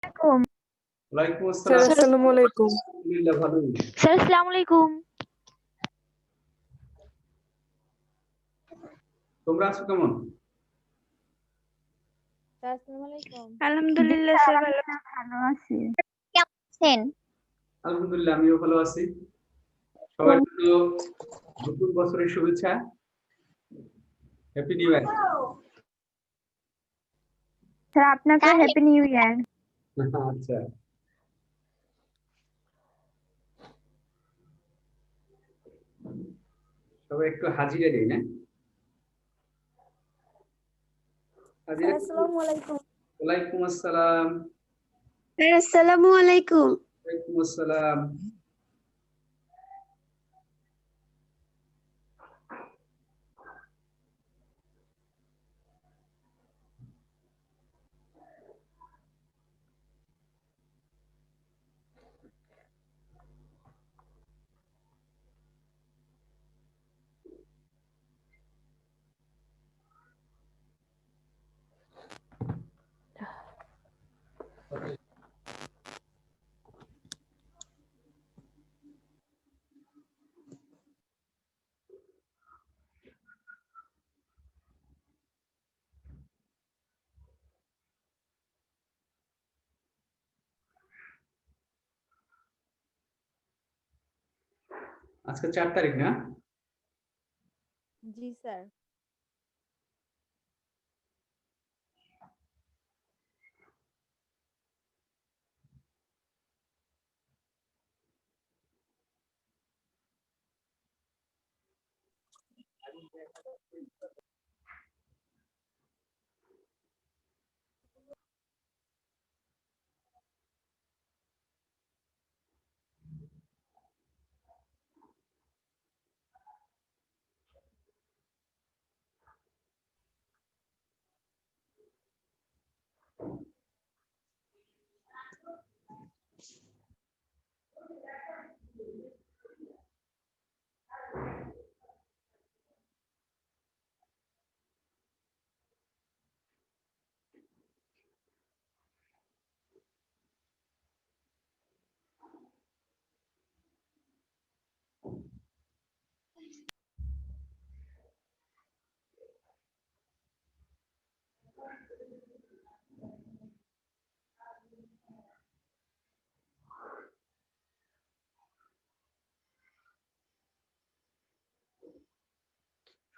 আলাইকুম। ওয়ালাইকুম স্যার আসসালাম। আসসালামু আলাইকুম। আলহামদুলিল্লাহ ভালোই। স্যার আসসালামু আলাইকুম। তোমরা আছো কেমন? স্যার আসসালামু আলাইকুম। আলহামদুলিল্লাহ স্যার ভালো আছি। কেমন আছেন? আলহামদুলিল্লাহ আমিও ভালো আছি। সবার জন্য নতুন বছরের শুভেচ্ছা। Happy new year. স্যার আপনাকে হ্যাপি নিউ ইয়ার। আচ্ছা, সবাই একটু হাজিরা দেই না? হাজিরা। আসসালামু আলাইকুম। ওয়ালাইকুম আসসালাম। স্যার আসসালামু আলাইকুম। ওয়ালাইকুম আসসালাম। আজকে 4 তারিখ না? জি স্যার।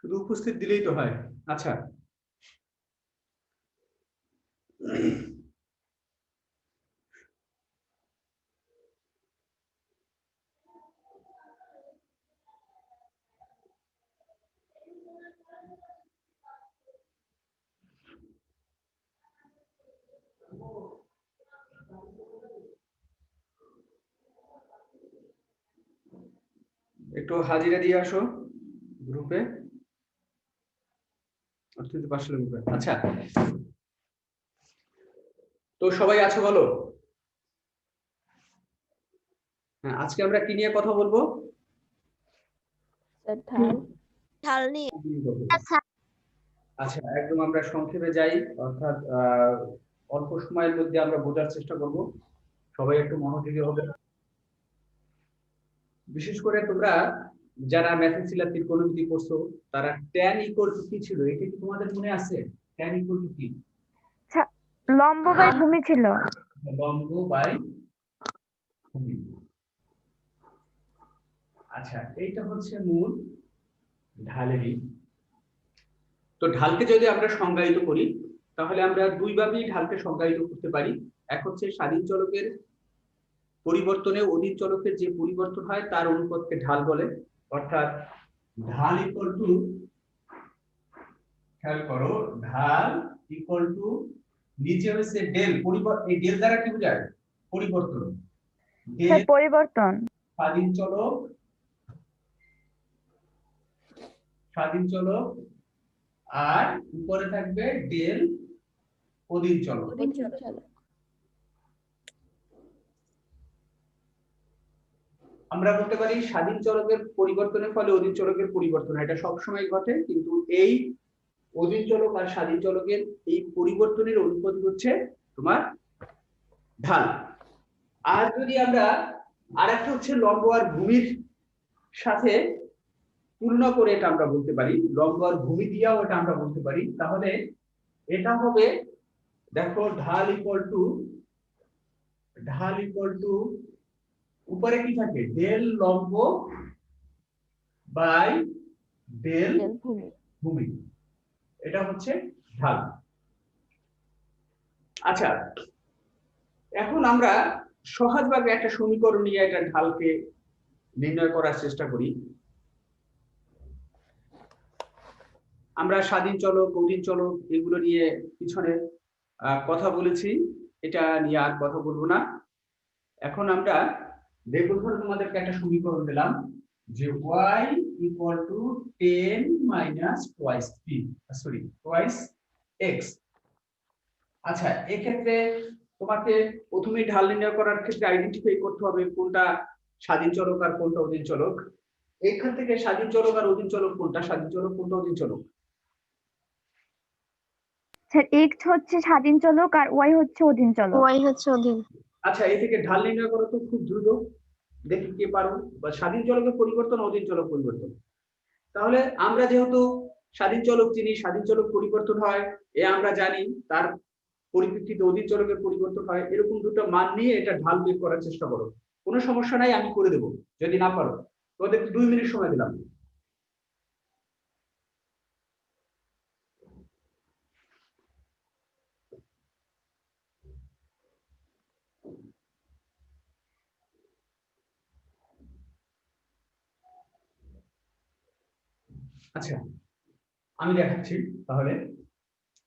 শুধু উপস্থিত দিলেই তো হয়। আচ্ছা, একটু হাজিরা দিয়ে আসো গ্রুপে, অর্থাৎ পাশের গ্রুপে। আচ্ছা, তো সবাই আছো বলো? হ্যাঁ, আজকে আমরা কি নিয়ে কথা বলবো? স্যার ঢাল। ঢাল নিয়ে। আচ্ছা, একদম আমরা সংক্ষেপে যাই, অর্থাৎ অল্প সময়ের মধ্যে আমরা বোঝার চেষ্টা করব। সবাই একটু মনোযোগী হবে। বিশেষ করে তোমরা যারা ম্যাথমেটিক্যাল ত্রিকোণমিতি করছো, তারা tan ইকুয়াল টু কি ছিল এটা কি তোমাদের মনে আছে? tan ইকুয়াল টু কি? লম্ব বাই ভূমি ছিল। লম্ব বাই ভূমি। আচ্ছা, এইটা হচ্ছে মূল ঢালেরই। তো ঢালকে যদি আমরা সংজ্ঞায়িত করি, তাহলে আমরা দুই ভাবেই ঢালকে সংজ্ঞায়িত করতে পারি। এক হচ্ছে স্বাধীন চলকের পরিবর্তনে অধীন চলকের যে পরিবর্তন হয় তার অনুপাতকে ঢাল বলে। অর্থাৎ ঢাল ইকুয়াল টু, খেয়াল করো, ঢাল ইকুয়াল টু নিচে হচ্ছে ডেল, পরিবর্তন। এই ডেল দ্বারা কি বোঝায়? পরিবর্তন। স্যার পরিবর্তন। স্বাধীন চলক, স্বাধীন চলক, আর উপরে থাকবে ডেল অধীন চলক। আমরা বলতে পারি স্বাধীন চলকের পরিবর্তনের ফলে অধীন চলকের পরিবর্তন, এটা সবসময় ঘটে, কিন্তু এই অধীন চলক আর স্বাধীন চলকের এই পরিবর্তনের অনুপাত হচ্ছে তোমার ঢাল। আর যদি আমরা আরেকটা হচ্ছে লম্ব আর ভূমির সাথে তুলনা করে এটা আমরা বলতে পারি, লম্ব আর ভূমি দিয়েও এটা আমরা বলতে পারি, তাহলে এটা হবে দেখো ঢাল ইকুয়াল টু উপরে কি থাকে ডেল লম্ব বাই ডেল ভূমি, এটা হচ্ছে ঢাল। আচ্ছা, এখন আমরা সহজভাবে একটা সমীকরণ নিয়ে এটা ঢালকে নির্ণয় করার চেষ্টা করি। আমরা স্বাধীন চলক, অধীন চলক এগুলো নিয়ে পিছনে কথা বলেছি, এটা নিয়ে আর কথা বলবো না। এখন আমরা দেখো, ধরো তোমাদেরকে একটা সমীকরণ দিলাম যে y equal to 10 minus twice p, sorry twice x। আচ্ছা, এক্ষেত্রে তোমাকে প্রথমেই ঢাল নির্ণয় করার ক্ষেত্রে আইডেন্টিফাই করতে হবে কোনটা স্বাধীন চলক আর কোনটা অধীন চলক। এখান থেকে স্বাধীন চলক আর অধীন চলক কোনটা, স্বাধীন চলক কোনটা, অধীন চলক? স্যার x হচ্ছে স্বাধীন চলক আর y হচ্ছে অধীন চলক। y হচ্ছে অধীন। আচ্ছা, এই থেকে ঢাল নির্ণয় করো তো খুব দ্রুত, দেখি কে পারো। বা স্বাধীন চলকের পরিবর্তন, অধীন চলক পরিবর্তন। তাহলে আমরা যেহেতু স্বাধীন চলক চিনি, স্বাধীন চলক পরিবর্তন হয় এ আমরা জানি, তার পরিপ্রেক্ষিতে অধীন চলকের পরিবর্তন হয়, এরকম দুটো মান নিয়ে এটা ঢাল বের করার চেষ্টা করো। কোনো সমস্যা নাই, আমি করে দেবো যদি না পারো। তোমাদের 2 মিনিট সময় দিলাম। আচ্ছা, আমি দেখাচ্ছি। তাহলে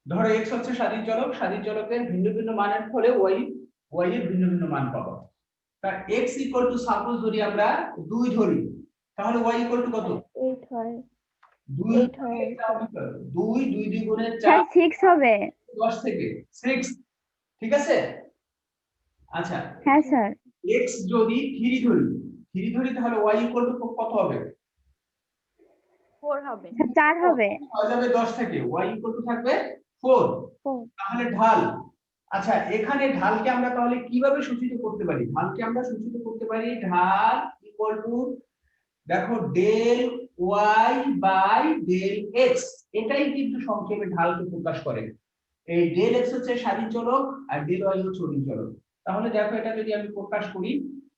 ধরো x হচ্ছে স্বাধীন চলক, স্বাধীন চলকের ভিন্ন ভিন্ন মানের ফলে y এর ভিন্ন ভিন্ন মান পাবো। তার x ইকুয়াল টু সাপোজ যদি আমরা 2 ধরি, তাহলে y ইকুয়াল টু কত? 8 হয়। 2 2 গুণে 4 স্যার 6 হবে। 10 থেকে 6, ঠিক আছে? আচ্ছা, হ্যাঁ স্যার। x যদি 3 ধরি তাহলে y ইকুয়াল টু কত হবে? 4 হবে। 4 হবে। হয়ে যাবে 10 থেকে y ইকুয়াল টু থাকবে 4। 4 তাহলে ঢাল। আচ্ছা, এখানে ঢালকে আমরা তাহলে কিভাবে সূচিত করতে পারি? ঢালকে আমরা সূচিত করতে পারি ঢাল ইকুয়াল টু দেখো del y by del x, এটাই কিন্তু সংক্ষেপে ঢালকে প্রকাশ করে। এই ডেল x হচ্ছে স্বাধীন চলক আর ডেল y হচ্ছে অধীন চলক। তাহলে দেখো এটা যদি আমি প্রকাশ করি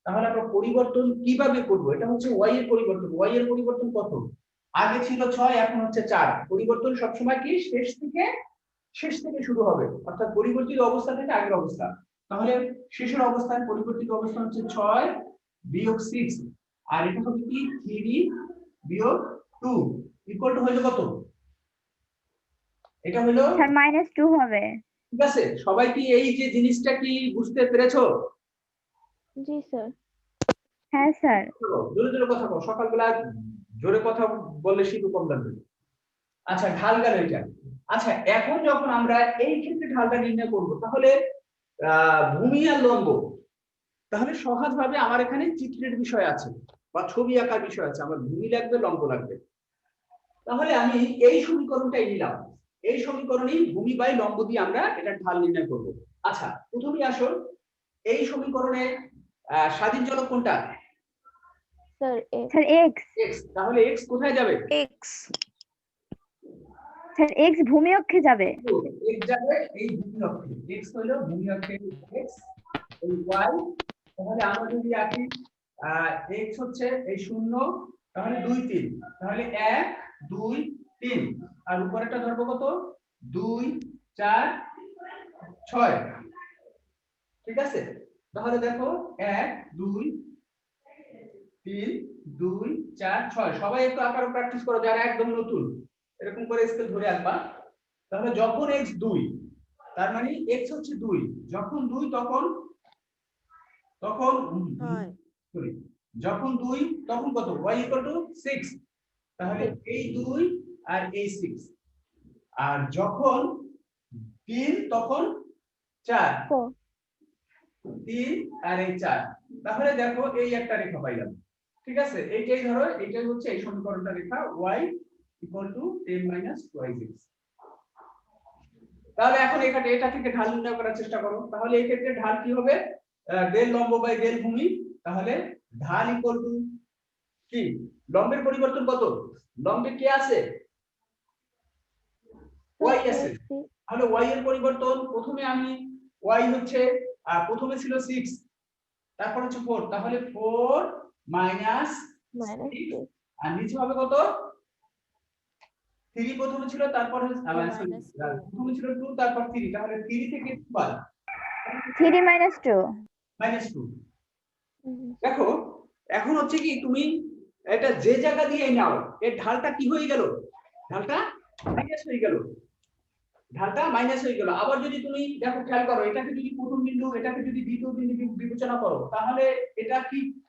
তাহলে আমরা পরিবর্তন কিভাবে করব? এটা হচ্ছে y এর পরিবর্তন। y এর পরিবর্তন কত? আগে ছিল 6, এখন হচ্ছে 4। পরিবর্তন সবসময় কি শেষ থেকে শুরু হবে, অর্থাৎ পরিবর্তিত অবস্থা থেকে আগের অবস্থা। তাহলে শেষের অবস্থান, পরিবর্তিত অবস্থান হচ্ছে 6 বিয়োগ 6, আর এটা হবে কি 3 বিয়োগ 2 ইকুয়াল টু হলো কত? এটা হলো স্যার -2 হবে। ঠিক আছে, সবাই কি এই যে জিনিসটা কি বুঝতে পেরেছো? জি স্যার। হ্যাঁ স্যার। জোরে জোরে কথা বলো, সকালবেলা জোরে কথা বললে শিখু কম লাগবে। আচ্ছা, ঢাল গেল এটা। আচ্ছা, এখন যখন আমরা এই ক্ষেত্রে ঢালটা নির্ণয় করব, তাহলে ভূমি আর লম্ব, তাহলে সহজভাবে আমার এখানে চিত্রের বিষয় আছে বা ছবি আঁকার বিষয় আছে, আমার ভূমি লাগবে, লম্ব লাগবে। তাহলে আমি এই সমীকরণটাই নিলাম, এই সমীকরণেই ভূমি বাই লম্ব দিয়ে আমরা এটা ঢাল নির্ণয় করব। আচ্ছা, প্রথমেই আসো এই সমীকরণে স্বাধীন চলক কোনটা? Sir sir x। x, তাহলে x কোথায় যাবে? x স্যার x ভূমি অক্ষে যাবে। x যাবে এই ভূমি অক্ষে, x হলো ভূমি অক্ষে x, এই y। তাহলে আমরা যদি আঁকি x হচ্ছে এই 0, তাহলে 2 3, তাহলে 1 2 3, আর উপরেটা ধরবো কত? 2 4 6, ঠিক আছে? তাহলে দেখো 1 2 3 2 4 6, সবাই একটু আঁকার প্র্যাকটিস করো যারা একদম নতুন, এরকম করে স্কেল ধরে আঁকবা। তাহলে যখন x 2, তার মানে x হচ্ছে 2, যখন 2 তখন সরি, যখন 2 তখন কত? y 6, তাহলে এই 2 আর এই 6, আর যখন 3 তখন 4, 3 আর এই 4, তাহলে দেখো এই একটা রেখা পাইলাম, ঠিক আছে? এইটাই ধরো, এইটাই হচ্ছে এই সমীকরণটা রেখা y 10 - 2x। তাহলে এখন এখানে এটা থেকে ঢাল নির্ণয় করার চেষ্টা করো। তাহলে এই ক্ষেত্রে ঢাল কি হবে? ডেল লম্ব বাই ডেল ভূমি। তাহলে ঢাল ইকুয়াল টু কি? লম্বের পরিবর্তন কত? লম্বে কে আছে? y আছে। তাহলে y এর পরিবর্তন প্রথমে আমি y হচ্ছে প্রথমে ছিল 6, তারপর হচ্ছে 4, তাহলে 4 মাইনাস আর নিচে হবে কত? 3 প্রথমে ছিল, তারপর প্রথমে ছিল 2, তারপর 3, তাহলে 3 থেকে 2 3 minus 2 -2। দেখো এখন হচ্ছে কি, তুমি এটা যে জায়গা দিয়ে নাও, এর ঢালটা কি হয়ে গেল? ঢালটা মাইনাস হয়ে গেল, ঢালটা মাইনাস হয়ে গেল। আবার যদি তুমি দেখো, খেয়াল করো, এটাকে যদি প্রথম বিন্দু, এটাকে যদি দ্বিতীয় বিন্দু বিবেচনা করো, তাহলে এটা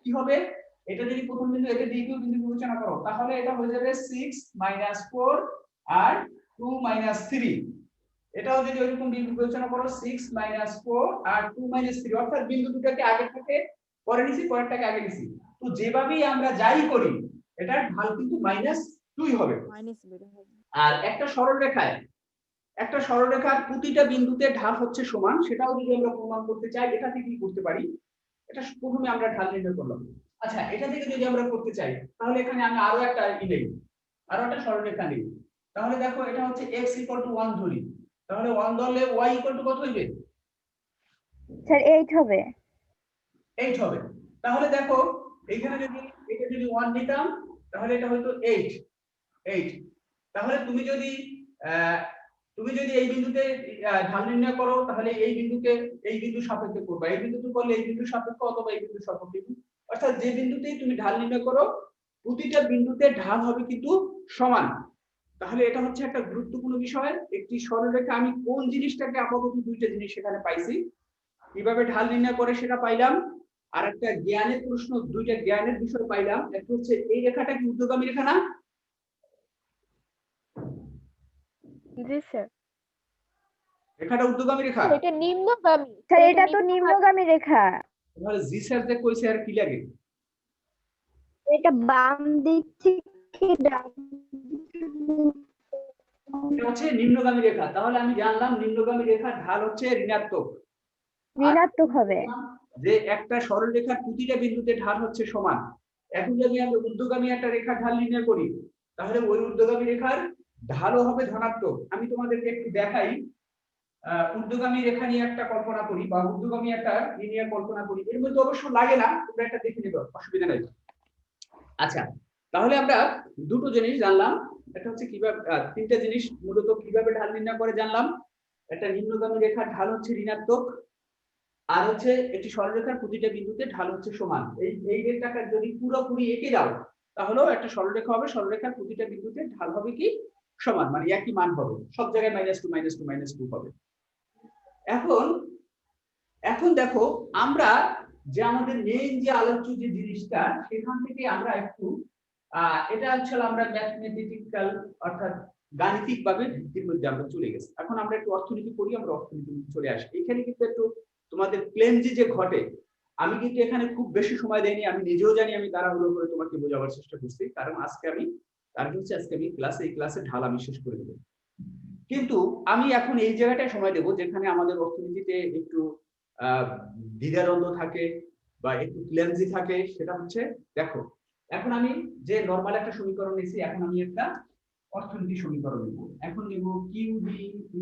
কি হবে? এটা যদি প্রথম বিন্দু, এটা দ্বিতীয় বিন্দু বিবেচনা করো, তাহলে এটা হয়ে যাবে 6 - 4 আর 2 - 3। এটাও যদি এরকম বিবেচনা করো, 6 - 4 আর 2 - 3, অর্থাৎ বিন্দু দুটোকে আগে থেকে পরে নিছি, পরেরটাকে আগে নিছি। তো যেভাবেই আমরা যাই করি, এটার ঢাল কিন্তু -2 হবে। আর একটা সরলরেখার প্রতিটা বিন্দুতে ঢাল হচ্ছে সমান, সেটাও যদি আমরা প্রমাণ করতে চাই, এটা থেকে কি করতে পারি? এটা প্রথমে আমরা ঢাল নির্ণয় করলাম। আচ্ছা, এটা থেকে যদি আমরা করতে চাই, তাহলে এখানে আমি আরো একটা নেই, আরো একটা সরলরেখা নেই। তাহলে দেখো, এটা হচ্ছে x = 1 ধরি, তাহলে 1 ধরলে y = কত হইবে? স্যার 8 হবে। 8 হবে। তাহলে দেখো, এখানে যদি এটা যদি 1 নিতাম, তাহলে এটা হয়তো 8। তাহলে তুমি যদি এই বিন্দুতে ঢাল নির্ণয় করো, তাহলে এই বিন্দুকে এই বিন্দু সাপেক্ষে করবা, এই বিন্দুতে করলে এই বিন্দু সাপেক্ষে অথবা এই বিন্দু সাপেক্ষে, অর্থাৎ যে বিন্দুতেই তুমি ঢাল নির্ণয় করো, প্রতিটা বিন্দুতে ঢাল হবে কিন্তু সমান। তাহলে এটা হচ্ছে একটা গুরুত্বপূর্ণ বিষয়। একটি সরলরেখা, আমি কোন জিনিসটাকে আপাতত দুইটা জিনিস সেখানে পাইছি, কিভাবে ঢাল নির্ণয় করে সেটা পাইলাম, আর একটা জ্ঞানের প্রশ্ন, দুইটা জ্ঞানের বিষয় পাইলাম। একটা হচ্ছে এই রেখাটা কি ঊর্ধ্বগামী রেখা না? জি স্যার। রেখাটা ঊর্ধ্বগামী রেখা। এটা নিম্নগামী স্যার এটা তো নিম্নগামী রেখা। তাহলে জি স্যার যে কইছে আর কি লাগে? এটা বাম দিক থেকে ডান এটা হচ্ছে নিম্নগামী রেখা। তাহলে আমি জানলাম নিম্নগামী রেখার ঢাল হচ্ছে ঋণাত্মক। ঋণাত্মক হবে। যে একটা সরলরেখার প্রতিটা বিন্দুতে ঢাল হচ্ছে সমান। এখন যদি আমরা ঊর্ধ্বগামী একটা রেখার ঢাল নির্ণয় করি, তাহলে ওই ঊর্ধ্বগামী রেখার ঢালও হবে ধনাত্মক। আমি তোমাদেরকে একটু দেখাই। ঊর্ধ্বগামী রেখা নিয়ে একটা কল্পনা করি, বা ঊর্ধ্বগামী একটা নিয়ে কল্পনা করি। এর মধ্যে অবশ্য লাগে না, তোমরা একটা দেখে নেবে, অসুবিধা নাই। আচ্ছা, তাহলে আমরা দুটো জিনিস জানলাম। এটা হচ্ছে কিভাবে, তিনটা জিনিস মূলত কিভাবে ঢাল নির্ণয় করে জানলাম। একটা নিম্নগামী রেখার ঢাল হচ্ছে ঋণাত্মক, আর হচ্ছে একটি সরলরেখার প্রতিটা বিন্দুতে ঢাল হচ্ছে সমান। এই রেখাটা যদি পুরোপুরি এঁকে দাও, তাহলেও একটা সরলরেখা হবে, সরলরেখার প্রতিটা বিন্দুতে ঢাল হবে কি সমান, মানে একই মান হবে, সব জায়গায় -2 হবে। এখন দেখো, আমরা যে আমাদের মেইন যে আলোচ্য যে জিনিসটা, সেখান থেকে আমরা একটু এটা হচ্ছে আমরা ম্যাথমেটিক্যাল, অর্থাৎ গাণিতিক ভাবে ভিত্তির মধ্যে আমরা চলে গেছি। এখন আমরা একটু অর্থনীতি পড়ি, আমরা অর্থনীতি চলে আসি। এখানে কিন্তু একটু তোমাদের ক্লেমজি যে ঘটে, আমি কিন্তু এখানে খুব বেশি সময় দেইনি, আমি নিজেও জানি আমি তাড়াহুড়ো করে তোমাকে বোঝাবার চেষ্টা করছি, কারণ আজকে আমি এই ক্লাসে ঢাল আমি শেষ করে দেবো। কিন্তু আমি এখন এই জায়গাটায় সময় দেব যেখানে আমাদের অর্থনীতিতে একটু দ্বিধাদ্বন্দ্ব থাকে বা একটু ক্লেমজি থাকে। সেটা হচ্ছে, দেখো, এখন আমি যে নরমাল একটা সমীকরণ নিয়েছি, এখন আমি একটা অর্থনীতি সমীকরণ নিব। এখন নিব QD =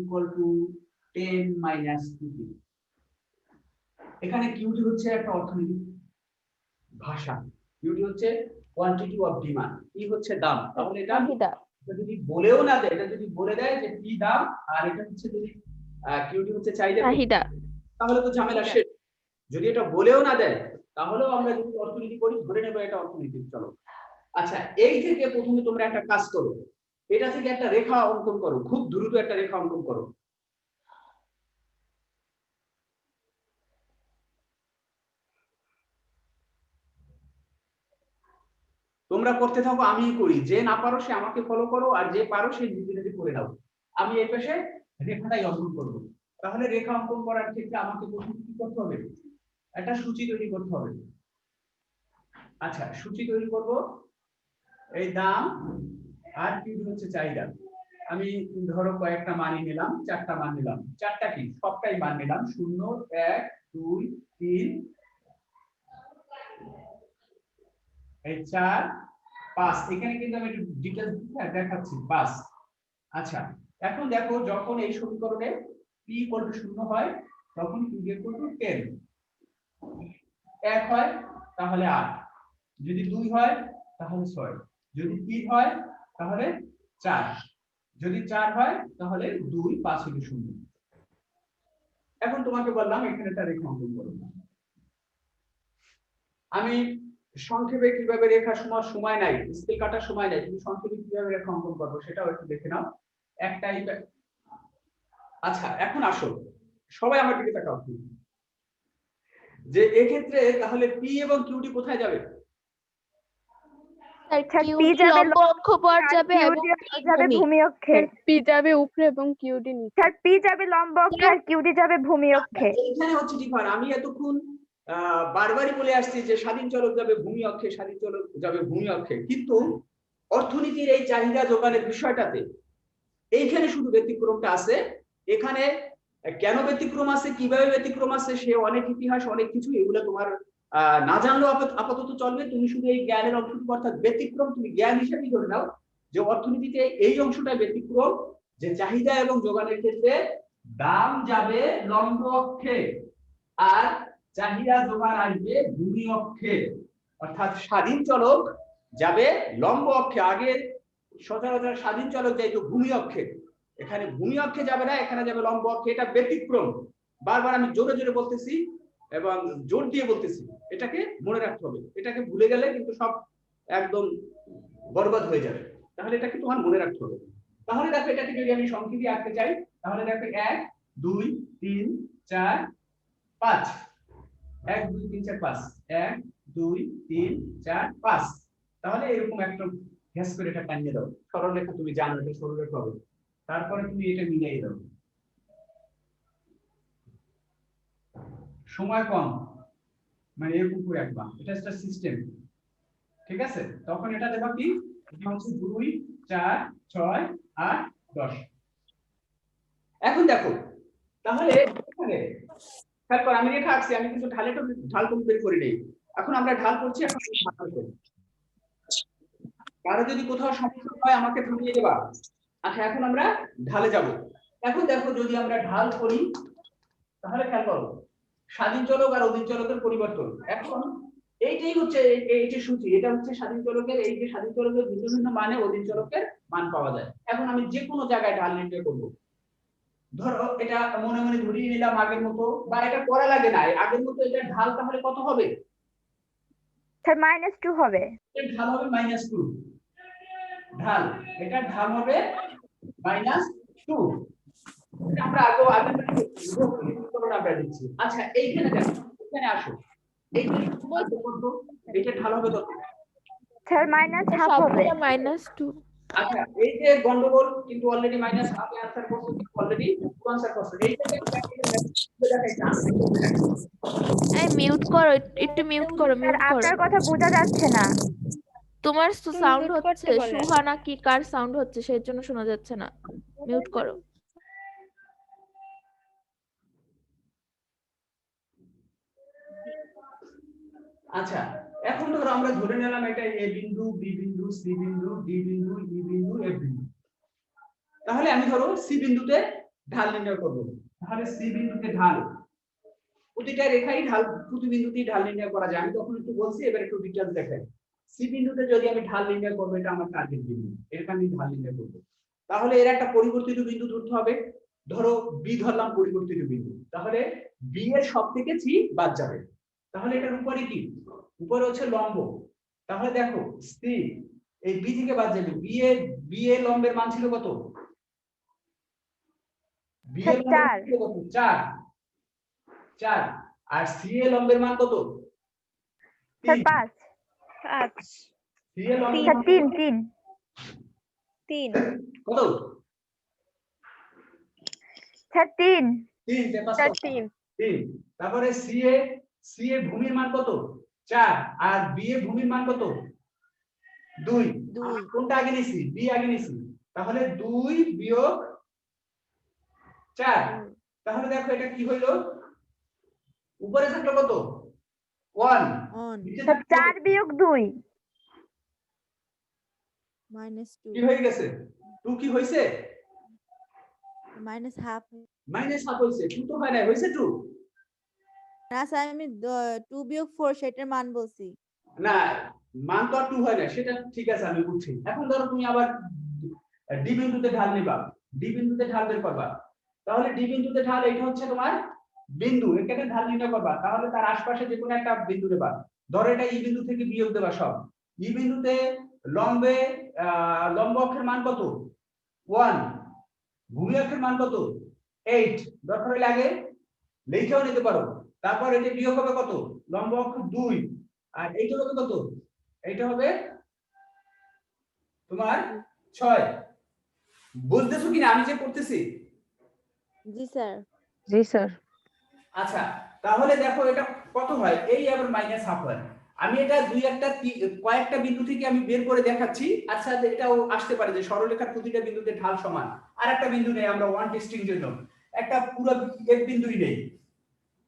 10 - 2P। এখানে QD হচ্ছে একটা অর্থনীতি ভাষা, QD হচ্ছে কোয়ান্টিটি অফ ডিমান্ড, কি হচ্ছে দাম। তাহলে এটা যদি বলেও না দেয়, এটা যদি বলে দেয় যে কি দাম, আর এটা হচ্ছে যদি QD হচ্ছে চাহিদা, তাহলে তো ঝামেলা শেষ। যদি এটা বলেও না দেয়, তাহলেও আমরা যদি অর্থনীতি করি, ধরে নেব এটা অর্থনীতি। চলো, আচ্ছা, এই থেকে প্রথমে তোমরা একটা কাজ করো, এটা থেকে একটা রেখা অঙ্কন করো, খুব দ্রুত একটা রেখা অঙ্কন করো। তোমরা করতে থাকো, আমিই করি। যে না পারো সে আমাকে ফলো করো, আর যে পারো সে নিজে নিজে করে নাও। আমি এই পাশে রেখাটাই অঙ্কন করব। তাহলে রেখা অঙ্কন করার ক্ষেত্রে আমাকে প্রথমে কি করতে হবে? একটা সূচি তৈরি করতে হবে। আচ্ছা, সূচি তৈরি করব। এই দাম আর QD হচ্ছে চাহিদা। আমি ধরো কয়েকটা মানই নিলাম, 4টা মান নিলাম। 4টা কি সবটাই মান নিলাম, 0 1 2 3 এই 4 5। এখানে কিন্তু আমি একটু ডিটেইলস দেখাচ্ছি 5। আচ্ছা, এখন দেখো যখন এই সমীকরণে p 0 হয় তখন q 10। 1 হয় তাহলে 8, যদি 2 হয় তাহলে 6, যদি 3 হয় তাহলে 4, যদি 4 হয় তাহলে 2 5 হলে 0। এখন তোমাকে বললাম এখানে একটা রেখা অঙ্কন করো। আমি সংক্ষেপে কিভাবে রেখা সময় নাই, স্কেল কাটার সময় নাই, তুমি সংক্ষেপে কিভাবে রেখা অঙ্কন করবে সেটাও একটু দেখে নাও একটাই। আচ্ছা, এখন আসো সবাই আমার দিকে তাকাও, যে এক্ষেত্রে তাহলে পি এবং কিউটি কোথায় যাবে? কিউডি লম্ব অক্ষ পর যাবে এবং যাবে ভূমি অক্ষে। পি যাবে উপরে এবং কিউডি নিচে। স্যার পি যাবে লম্ব অক্ষে আর কিউডি যাবে ভূমি অক্ষে। এখানে হচ্ছে ডিফারেন্ট। আমি এতক্ষণ বারবারই বলে আসছি যে স্বাধীন চলক যাবে ভূমি অক্ষে, স্বাধীন চলক যাবে ভূমি অক্ষে, কিন্তু অর্থনীতির এই চাহিদা যোগানের বিষয়টাতে এইখানে শুধু ব্যতিক্রমটা আছে। এখানে কেন ব্যতিক্রম আছে, কিভাবে ব্যতিক্রম আছে, সে অনেক ইতিহাস অনেক কিছু, এগুলো তোমার না জানলেও আপাতত চলবে। তুমি শুধু এই জ্ঞানের অংশটুকু অর্থাৎ ব্যতিক্রম তুমি জ্ঞান হিসেবেই ধরে নাও যে অর্থনীতিতে এই অংশটা ব্যতিক্রম, যে চাহিদা এবং যোগানের ক্ষেত্রে দাম যাবে লম্ব অক্ষে আর চাহিদা যোগান আসবে ভূমি অক্ষে। অর্থাৎ স্বাধীন চলক যাবে লম্ব অক্ষে, আগে সচরাচর স্বাধীন চলক যাইতো ভূমি অক্ষে, এখানে ভূমি অক্ষে যাবে না, এখানে যাবে লম্ব অক্ষে। এটা ব্যতিক্রম, বারবার আমি জোরে জোরে বলতেছি এবং জোর দিয়ে বলতেছি, এটাকে মনে রাখতে হবে। এটাকে ভুলে গেলে কিন্তু সব একদম বরবাদ হয়ে যাবে, তাহলে এটাকে তোমার মনে রাখতে হবে। তাহলে দেখো এটাকে যদি আমি সংক্ষেপে আঁকতে চাই তাহলে দেখো 1 2 3 4 5, 1 2 3 4 5, 1 2 3 4 5। তাহলে এরকম একটা ঘ্যাস করে এটা টানিয়ে দাও, সরল রেখা তুমি জানো এটা সরল রেখা হবে, তারপরে তুমি এটা মিলিয়ে দাও। সময় কম মানে এরকম করে রাখবা, এটা একটা সিস্টেম, ঠিক আছে? তখন এটা দেখো কি, এটা হচ্ছে 2 4 6 8 10। এখন দেখো তাহলে এখানে তারপর আমি রেখা আঁকছি, আমি কিন্তু ঢাল কম বের করি নেই। এখন আমরা ঢাল করছি, এখন ঢাল করি। কারো যদি কোথাও সমস্যা হয় আমাকে থামিয়ে দেবা। আচ্ছা, এখন আমরা ঢালে যাব। এখন দেখো যদি আমরা ঢাল করি তাহলে খেয়াল করো স্বাধীন চলক আর অধীন চলকের পরিবর্তন। এখন এইটাই হচ্ছে এই যে সূচি, এটা হচ্ছে স্বাধীন চলকের, এই যে স্বাধীন চলকের ভিন্ন ভিন্ন মানে অধীন চলকের মান পাওয়া যায়। এখন আমি যে কোনো জায়গায় ঢাল নির্ণয় করব, ধরো এটা মনে মনে ধরিয়ে নিলাম আগের মতো, বা এটা করা লাগে না আগের মতো, এটা ঢাল তাহলে কত হবে? স্যার -2 হবে। এটা ঢাল হবে -2, ঢাল এটা ঢাল হবে -2। আমরা আগে আমরা দিচ্ছি। আচ্ছা, এইখানে দেখো, এখানে আসো, এইটা ঢাল হবে কত? স্যার -1/2 হবে। -2। আচ্ছা, এই যে গন্ডগোল কিন্তু অলরেডি -1/2 আনসার করছো, অলরেডি আনসার করছো। এইটাকে এই মিউট করো, একটু মিউট করো, মিউট করো। আপনার কথা বোঝা যাচ্ছে না। তোমার সাউন্ড হচ্ছে, সুহানা কি কার সাউন্ড হচ্ছে সেই জন্য শোনা যাচ্ছে না, মিউট করো। আচ্ছা, এখন ধরো আমরা ধরে নিলাম এটা এ বিন্দু, বি বিন্দু, সি বিন্দু, ডি বিন্দু, ই বিন্দু, এফ বিন্দু। তাহলে আমি ধরো সি বিন্দুতে ঢাল নির্ণয় করব। তাহলে সি বিন্দুতে ঢাল, প্রতিটা রেখাই ঢাল, প্রতি বিন্দুতেই ঢাল নির্ণয় করা যায়। আমি তখন একটু বলছি, এবার একটু ডিটেইলস দেখাই। সি বিন্দুতে যদি আমি ঢাল নির্ণয় করব, এটা আমার টার্গেট বিন্দু, এরকম আমি ঢাল নির্ণয় করব। তাহলে এর একটা পরিবর্তিত বিন্দু ধরতে হবে। ধরো বি ধরলাম পরিবর্তিত বিন্দু, তাহলে বি এর সবথেকে সি বাদ যাবে। তাহলে এটার উপরে কি, উপরে হচ্ছে লম্ব। তাহলে দেখো সি এই বি থেকে বাদ যাবে, বি এর লম্বের মান ছিল কত? বি এর লম্বের মান ছিল কত? 4, আর সি এর লম্বের মান কত? 5। সি এর লম্বের মান 3 কত? স্যার 3। 3। তারপরে সি এর ভূমির মান কত? 4, আর বি এর ভূমির মান কত? 2। কোনটা আগে নিছি? বি আগে নিছি। তাহলে 2 বিয়োগ 4, তাহলে দেখো এটা কি হইলো, উপরে থাকলো কত 1, নিচে থাকলো 4 বিয়োগ 2 -2 কি হয়ে গেছে 2 কি হইছে -half -half হইছে, 2 তো হয় না, হইছে 2 না স্যার আমি 2 বিয়োগ 4 সেটার মান বলছি না, মান তো 2 হয় না, সেটা ঠিক আছে আমি বুঝছি। এখন ধরো তুমি আবার ডি বিন্দুতে ঢাল নিবা, ডি বিন্দুতে ঢাল বের করবা, তাহলে ডি বিন্দুতে ঢাল এটা হচ্ছে তোমার বিন্দু, এখানে ঢাল নির্ণয় করবা, তাহলে তার আশপাশে যে কোনো একটা বিন্দু নেবা, ধরো এটা ই বিন্দু থেকে বিয়োগ দেবা সব, ই বিন্দুতে লম্ব অক্ষের মান কত 1, ভূমি অক্ষের মান কত 8, দরকার হলে আগে লিখেও নিতে পারো, তারপর এটা বিয়োগ হবে কত লম্ব অক্ষ 2, আর এইটা হবে কত, এইটা হবে তোমার 6, বুঝতেছো কিনা আমি যে করতেছি? জি স্যার জি স্যার আচ্ছা, তাহলে দেখো এটা কত হয়, এই আবার -half হয়। আমি এটা কয়েকটা বিন্দু থেকে আমি বের করে দেখাচ্ছি, আচ্ছা এটাও আসতে পারে যে সরলরেখার প্রতিটা বিন্দুতে ঢাল সমান, আর একটা বিন্দু নেই আমরা ওয়ান টেস্টিং জন্য, একটা পুরো এক বিন্দুই নেই,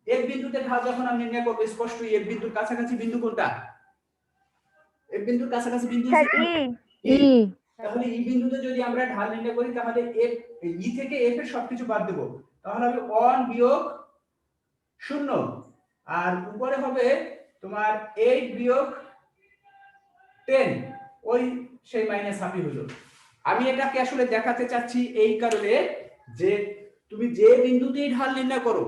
এক বিন্দুতে ঢাল যখন আমি নির্ণয় করব, স্পষ্টই এক বিন্দুর কাছাকাছি বিন্দু কোনটা, এক বিন্দুর কাছাকাছি বিন্দু স্যার ই তাহলে ই বিন্দুতে যদি আমরা ঢাল নির্ণয় করি, তাহলে এফ ই থেকে এফ এর সবকিছু বাদ দেব, তাহলে হবে 1 বিয়োগ 0, আর উপরে হবে তোমার 8 বিয়োগ 10, ওই সেই -half হলো। আমি এটাকে আসলে দেখাতে চাচ্ছি এই কারণে যে তুমি যে বিন্দুতেই ঢাল নির্ণয় করো,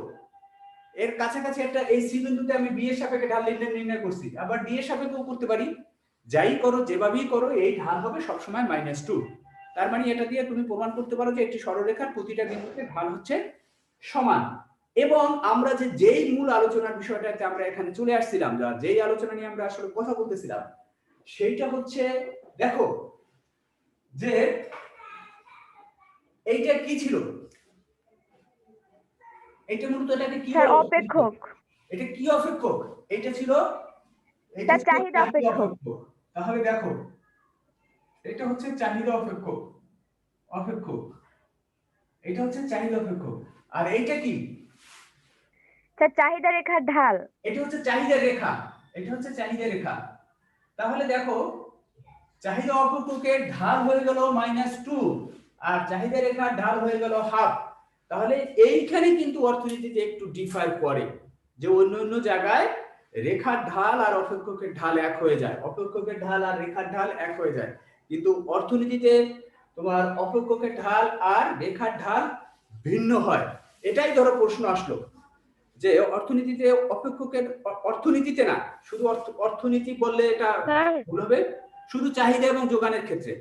এর কাছাকাছি একটা এই সি বিন্দুতে আমি বি এর সাপেক্ষে ঢাল নির্ণয় করছি, আবার ডি এর সাপেক্ষেও করতে পারি, যাই করো যেভাবেই করো এই ঢাল হবে সবসময় -2। তার মানে এটা দিয়ে তুমি প্রমাণ করতে পারো যে একটি সরলরেখার প্রতিটা বিন্দুতে ঢাল হচ্ছে সমান। এবং আমরা যেই মূল আলোচনার বিষয়টাতে আমরা এখানে চলে আসছিলাম, যেই আলোচনা নিয়ে আমরা আসলে কথা বলতেছিলাম, সেইটা হচ্ছে দেখো যে এইটা কি ছিল, এটা মূলত এটাকে কি স্যার বলে, অপেক্ষক, এটা কি অপেক্ষক, এটা ছিল স্যার চাহিদা অপেক্ষক। তাহলে দেখো এটা হচ্ছে চাহিদা অপেক্ষক, এটা হচ্ছে চাহিদা অপেক্ষক, আর এইটা কি স্যার চাহিদা রেখার ঢাল, এটা হচ্ছে চাহিদা রেখা, এটা হচ্ছে চাহিদা রেখা। তাহলে দেখো চাহিদা অপেক্ষকের ঢাল হয়ে গেল -2, আর চাহিদা রেখার ঢাল হয়ে গেল ½ তাহলে এইখানে কিন্তু অর্থনীতিতে একটু ডিফার করে, যে অন্য জায়গায় রেখার ঢাল আর অপেক্ষকের ঢাল এক হয়ে যায়, অপেক্ষকের ঢাল আর রেখার ঢাল এক হয়ে যায়, কিন্তু অর্থনীতিতে তোমার অপেক্ষকের ঢাল আর রেখার ঢাল ভিন্ন হয়। এটাই ধরো প্রশ্ন আসলো যে অর্থনীতিতে অপেক্ষকের, অর্থনীতিতে না, শুধু অর্থনীতি বললে এটা ভুল হবে, শুধু চাহিদা এবং যোগানের ক্ষেত্রে।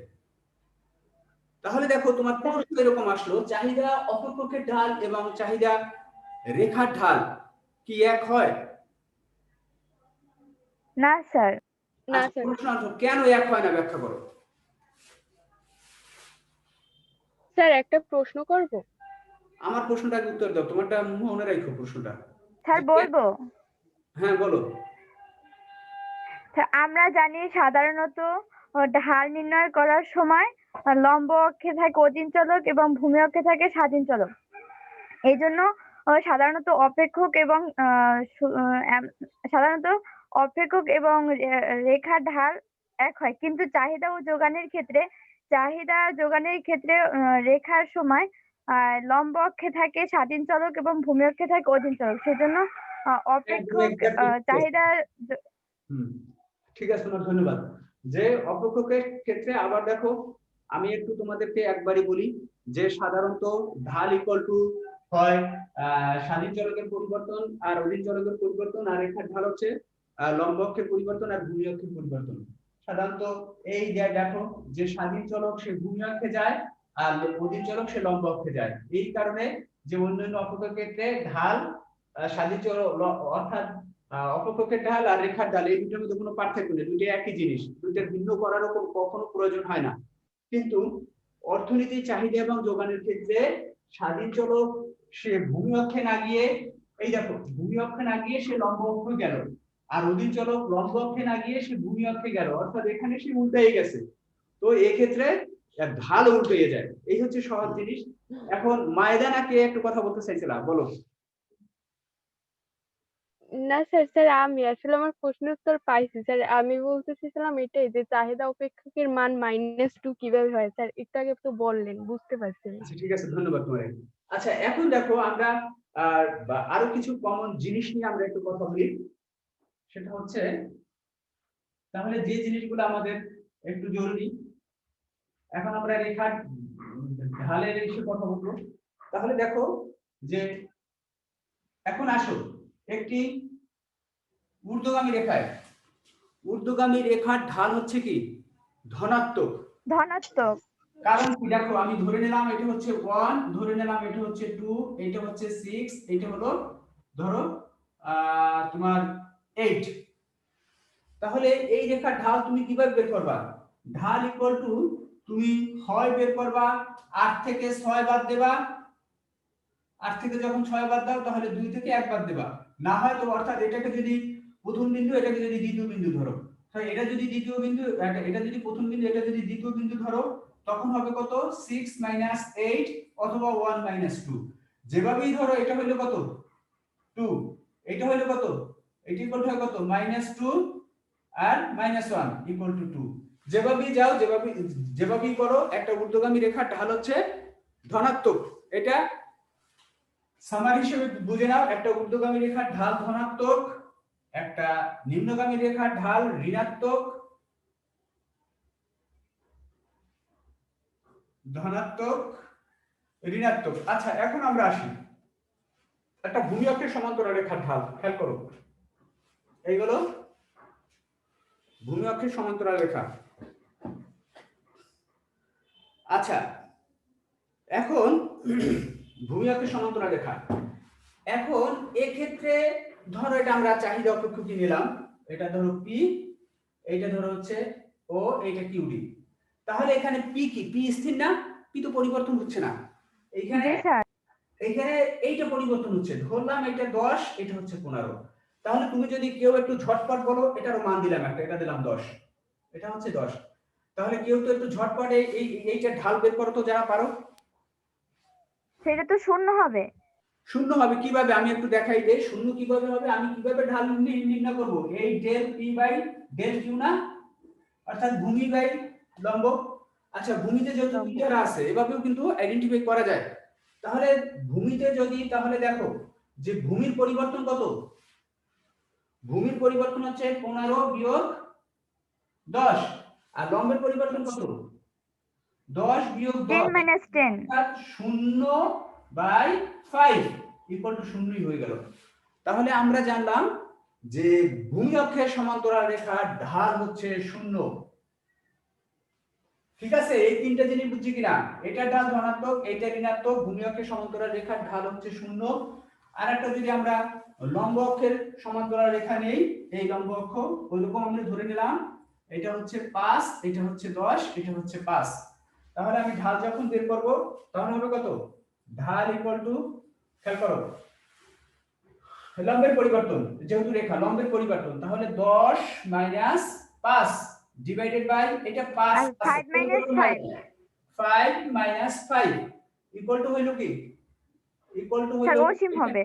তাহলে দেখো তোমার প্রশ্ন এরকম আসলো, চাহিদা অপেক্ষকের ঢাল এবং চাহিদা রেখার ঢাল কি এক হয়? না স্যার। না আচ্ছা, স্যার। প্রশ্ন আসলো কেন এক হয় না, ব্যাখ্যা করো। স্যার একটা প্রশ্ন করব? আমার প্রশ্নটাকে উত্তর দাও, তোমারটা মনে রাখো প্রশ্নটা। স্যার বলবো? হ্যাঁ বলো। স্যার আমরা জানি সাধারণত ঢাল নির্ণয় করার সময় লম্ব অক্ষে থাকে অধীন চলক এবং ভূমি অক্ষে থাকে স্বাধীন চলক। এই জন্য সাধারণত অপেক্ষক এবং রেখার ঢাল এক হয়, কিন্তু চাহিদা ও যোগানের ক্ষেত্রে রেখার সময় লম্ব অক্ষে থাকে স্বাধীন চলক এবং ভূমি অক্ষে থাকে অধীন চলক, সেজন্য অপেক্ষক চাহিদা। ঠিক আছে, তোমার ধন্যবাদ। যে অপেক্ষকের ক্ষেত্রে আবার দেখো, আমি একটু তোমাদেরকে একবারই বলি যে সাধারণত ঢাল ইকুয়াল টু হয় স্বাধীন চলকের পরিবর্তন আর অধীন চলকের পরিবর্তন, আর রেখার ঢাল হচ্ছে লম্ব অক্ষের পরিবর্তন আর ভূমি অক্ষের পরিবর্তন। সাধারণত এই দেখো যে স্বাধীন চলক সে ভূমি অক্ষে যায় আর অধীন চলক সে লম্ব অক্ষে যায়, এই কারণে যে অন্যান্য অপেক্ষকের ক্ষেত্রে ঢাল স্বাধীন চলক অর্থাৎ অপেক্ষকের ঢাল আর রেখার ঢাল এই দুটোর মধ্যে কোনো পার্থক্য নেই, দুটো একই জিনিস, দুটো ভিন্ন করারও কখনো প্রয়োজন হয় না। কিন্তু অর্থনীতি চাহিদা এবং যোগানের ক্ষেত্রে স্বাধীন চলক সে ভূমি অক্ষে না গিয়ে, এই দেখো ভূমি অক্ষে না গিয়ে সে লম্ব অক্ষে গেল, আর অধীন চলক লম্ব অক্ষে না গিয়ে সে ভূমি অক্ষে গেল, অর্থাৎ এখানে সে উল্টাই গেছে। তো এই ক্ষেত্রে এর ঢাল উল্টো হয়ে যায়। এই হচ্ছে সহজ জিনিস। এখন মায়দানাকে একটু কথা বলতে চাইছিলাম, বলো। না স্যার, আমি আসলে আমার প্রশ্নের উত্তর পাইছি স্যার। আমি বলতে চাইছিলাম এটাই যে চাহিদা অপেক্ষকের মান -2 কিভাবে হয় স্যার, একটু আগে তো বললেন, বুঝতে পারছি আমি। আচ্ছা ঠিক আছে, ধন্যবাদ তোমার। আচ্ছা এখন দেখো আমরা আরো কিছু কমন জিনিস নিয়ে আমরা একটু কথা বলি। সেটা হচ্ছে তাহলে যে জিনিসগুলো আমাদের একটু জরুরি, এখন আমরা রেখার ঢালের এসে কথা বলবো। তাহলে দেখো যে এখন আসো একটি ঊর্ধ্বগামী রেখার ঢাল হচ্ছে কি ধনাত্মক। ধনাত্মক। কারণ কি দেখো, আমি ধরে নিলাম এটা হচ্ছে 1, ধরে নিলাম এটা হচ্ছে 2, এটা হচ্ছে 6, এটা হলো ধরো তোমার 8। তাহলে এই রেখার ঢাল তুমি কিভাবে বের করবা? ঢাল ইকুয়াল টু তুমি হয় বের করবা 8 থেকে 6 বাদ দেবা, 8 থেকে যখন 6 বাদ দাও তাহলে 2 থেকে 1 বাদ দেবা, না হয় তো অর্থাৎ এটাকে যদি প্রথম বিন্দু, এটাকে যদি দ্বিতীয় বিন্দু ধরো, তাহলে এটা যদি দ্বিতীয় বিন্দু, এটা যদি প্রথম বিন্দু, এটা যদি দ্বিতীয় বিন্দু ধরো, তখন হবে কত 6 - 8 অথবা 1 - 2। যেভাবেই ধরো এটা হলো কত 2, এটা হলো কত, এটা ইকুয়াল টু কত -2 আর -1 ইকুয়াল টু 2। যেভাবেই যাও, যেভাবেই করো, একটা ঊর্ধ্বগামী রেখার ঢাল হচ্ছে ধনাত্মক। এটা সামার হিসেবে বুঝে নাও, একটা ঊর্ধ্বগামী রেখার ঢাল ধনাত্মক, একটা নিম্নগামী রেখার ঢাল ঋণাত্মক, ধনাত্মক, ঋণাত্মক। আচ্ছা এখন আমরা আসি একটা ভূমি অক্ষের সমান্তরাল রেখার ঢাল। খেয়াল করো, এইগুলো ভূমি অক্ষের সমান্তরাল রেখা। আচ্ছা এখন ভূমি অক্ষের সমান্তরাল রেখা, এখন এক্ষেত্রে ধরো এটা আমরা চাহিদা অপেক্ষকই নিলাম, এটা ধরো পি, এইটা ধরো হচ্ছে ও, এইটা কিউডি। তাহলে এখানে পি কি, পি স্থির না, পি তো পরিবর্তন হচ্ছে না। এইখানে এইটা পরিবর্তন হচ্ছে, ধরলাম এটা 10, এটা হচ্ছে 15। তাহলে তুমি যদি কেউ একটু ঝটপট বলো, এটারও মান দিলাম একটা, এটা দিলাম 10, এটা হচ্ছে 10। তাহলে কেউ তো একটু ঝটপট এইটা ঢাল বের করো তো, যারা পারো। সেটা তো শূন্য হবে। শূন্য হবে কিভাবে, আমি একটু দেখাই দেই শূন্য কিভাবে হবে। আমি কিভাবে ঢাল নির্ণয় করব? এই del p by del q না, অর্থাৎ ভূমি বাই লম্ব। আচ্ছা ভূমিতে যেহেতু মিটার আছে, এভাবেও কিন্তু আইডেন্টিফাই করা যায়। তাহলে ভূমিতে যদি, তাহলে দেখো যে ভূমির পরিবর্তন কত, ভূমির পরিবর্তন হচ্ছে 15 বিয়োগ 10, আর লম্বের পরিবর্তন কত 10 বিয়োগ 10 10 অর্থাৎ 0/5 ইকুয়াল টু 0ই হয়ে গেল। তাহলে আমরা জানলাম যে ভূমি অক্ষের সমান্তরাল রেখার ঢাল হচ্ছে 0। ঠিক আছে, এই তিনটা জিনিস বুঝছি কিনা? এটা ঢাল ধনাত্মক, এটা ঋণাত্মক, ভূমি অক্ষের সমান্তরাল রেখার ঢাল হচ্ছে 0। আর একটা যদি আমরা লম্ব অক্ষের সমান্তরাল রেখা নেই, এই লম্ব অক্ষ ওইরকম আমরা ধরে নিলাম, এটা হচ্ছে 5, এটা হচ্ছে 10, এটা হচ্ছে 5। তাহলে আমি ঢাল যখন বের করব তখন হবে কত, ঢাল ইকুয়াল টু, খেয়াল করো লম্বের পরিবর্তন, যেহেতু রেখা লম্বের পরিবর্তন, তাহলে 10 - 5 ডিভাইডেড বাই এটা 5 আর 5 - 5 - 5 ইকুয়াল টু হইলো কি, ইকুয়াল টু হইলো অসীম হবে।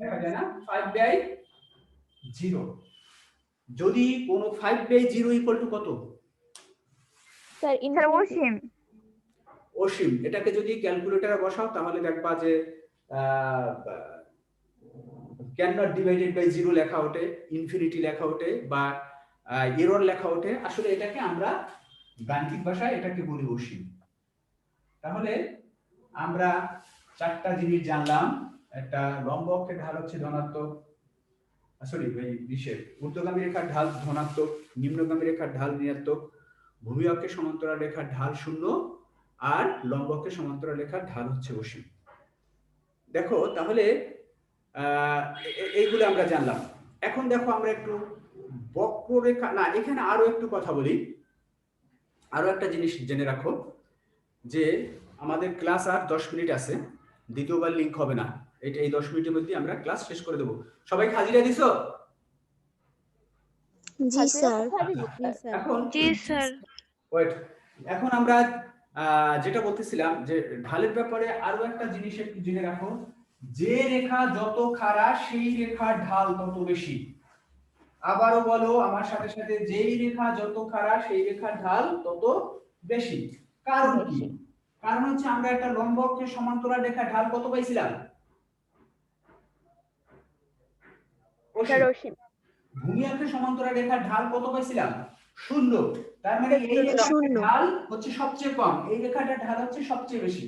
দেখা যায় না 5/0। যদি কোন 5/0 ইকুয়াল টু কত স্যার স্যার অসীম। অসীম। এটাকে যদি ক্যালকুলেটরে বসাও তাহলে দেখবা যে ক্যান নট ডিভাইডেড বাই 0 লেখা ওঠে, ইনফিনিটি লেখা ওঠে, বা এরর লেখা ওঠে। আসলে এটাকে আমরা গাণিতিক ভাষায় এটাকে বলি অসীম। তাহলে আমরা চারটা জিনিস জানলাম। একটা লম্ব অক্ষের ঢাল হচ্ছে ধনাত্মক, সরি বিশেষ ঊর্ধ্বগামী রেখার ঢাল ধনাত্মক, নিম্নগামী রেখার ঢাল ঋণাত্মক, ভূমি অক্ষের সমান্তরাল রেখার ঢাল 0, আর লম্ব অক্ষের সমান্তরাল রেখার ঢাল হচ্ছে অসীম। দেখো তাহলে এইগুলো আমরা জানলাম। এখন দেখো আমরা একটু বক্ররেখা, না এখানে আরো একটু কথা বলি, আরো একটা জিনিস জেনে রাখো যে আমাদের ক্লাস আর 10 মিনিট আছে, দ্বিতীয়বার লিংক হবে না। এটা এই 10 মিনিটের মধ্যে আমরা ক্লাস শেষ করে দেব। সবাই হাজিরা দিছো? জি স্যার। এখন জি স্যার। ওয়েট, এখন আমরা যেটা বলতেছিলাম যে ঢালের ব্যাপারে আরো একটা জিনিস একটু জেনে রাখো, যে রেখা যত খাড়া সেই রেখার ঢাল তত বেশি। আবারও বলো আমার সাথে সাথে, যেই রেখা যত খাড়া সেই রেখার ঢাল তত বেশি। কারণ কি? কারণ হচ্ছে আমরা একটা লম্ব অক্ষের সমান্তরাল রেখার ঢাল কত পাইছিলাম? স্যার অসীম। ভূমি অক্ষের সমান্তরাল রেখার ঢাল কত পাইছিলাম? 0। তার মানে এই রেখার শূন্য। ঢাল হচ্ছে সবচেয়ে কম, এই রেখাটার ঢাল হচ্ছে সবচেয়ে বেশি।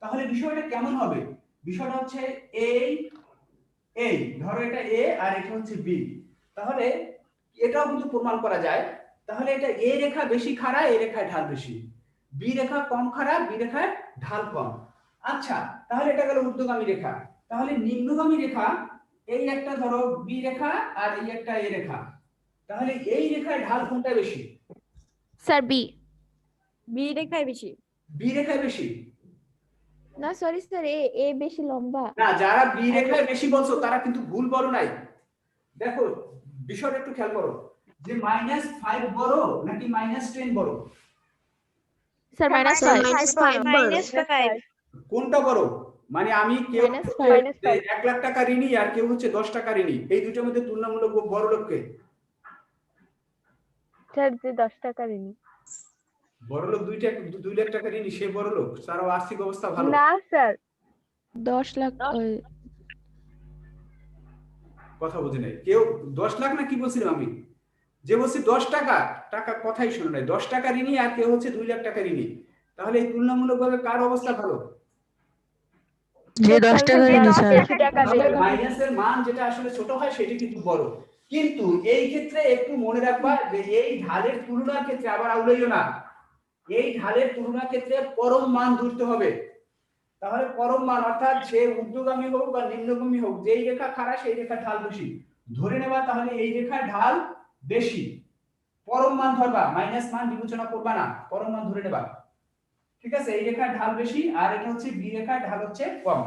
তাহলে বিষয়টা কেমন হবে? বিষয়টা হচ্ছে এই ধরো এটা এ আর এটা হচ্ছে বি, তাহলে এটাও কিন্তু প্রমাণ করা যায়। তাহলে এটা এ রেখা বেশি খাড়া, এ রেখায় ঢাল বেশি, বি রেখা কম খাড়া, বি রেখায় ঢাল কম। আচ্ছা, তাহলে এটা গেল ঊর্ধ্বগামী রেখা। তাহলে নিম্নগামী রেখা, এই একটা ধরো বি রেখা আর এই একটা এ রেখা, তাহলে এই রেখায় ঢাল কোনটা বেশি? Sir B. বি রেখায় বেশি। বি রেখায় বেশি? না সরি স্যার, এ এ বেশি লম্বা। না, যারা বি রেখায় বেশি বলছো তারা কিন্তু ভুল বলো নাই। দেখো বিষয়টা একটু খেয়াল করো, যে -5 বড় নাকি -10 বড়? স্যার -5। -5 কোনটা বড়? মানে আমি কেউ -5। যে 1 লাখ টাকা ঋণী আর কেউ হচ্ছে 10 টাকা ঋণী, এই দুটোর মধ্যে তুলনামূলক বড় লোককে? স্যার যে 10 টাকা ঋণী। বড় লোক 2 লাখ টাকা ঋণী, সে বড় লোক, তার আর্থিক অবস্থা ভালো। না স্যার 10 লাখ। কথা বুঝে নাই কেউ। 10 লাখ না কি বলছিলাম আমি? যে বলছি 10 টাকা, টাকা কথাই শুনে নাই, 10 টাকা ঋণী আর কেউ হচ্ছে 2 লাখ টাকা ঋণী, তাহলে এই তুলনামূলকভাবে কার অবস্থা ভালো? যে 10 টাকা ঋণী স্যার। তাহলে মাইনাসের মান যেটা আসলে ছোট হয় সেটা কিন্তু বড়। কিন্তু এই ক্ষেত্রে একটু মনে রাখবা যে এই ঢালের তুলনার ক্ষেত্রে আবার আউলাইও না, এই ঢালের তুলনার ক্ষেত্রে পরম মান ধরতে হবে। তাহলে পরম মান অর্থাৎ সে ঊর্ধ্বগামী হোক বা নিম্নগামী হোক, যেই রেখা খাড়া সেই রেখার ঢাল বেশি ধরে নেবা, তাহলে এই রেখার ঢাল বেশি। পরম মান ধরবা, মাইনাস মান বিবেচনা করবা না, পরম মান ধরে নেবা। ঠিক আছে, এই রেখার ঢাল বেশি আর এটা হচ্ছে বি রেখার ঢাল হচ্ছে কম।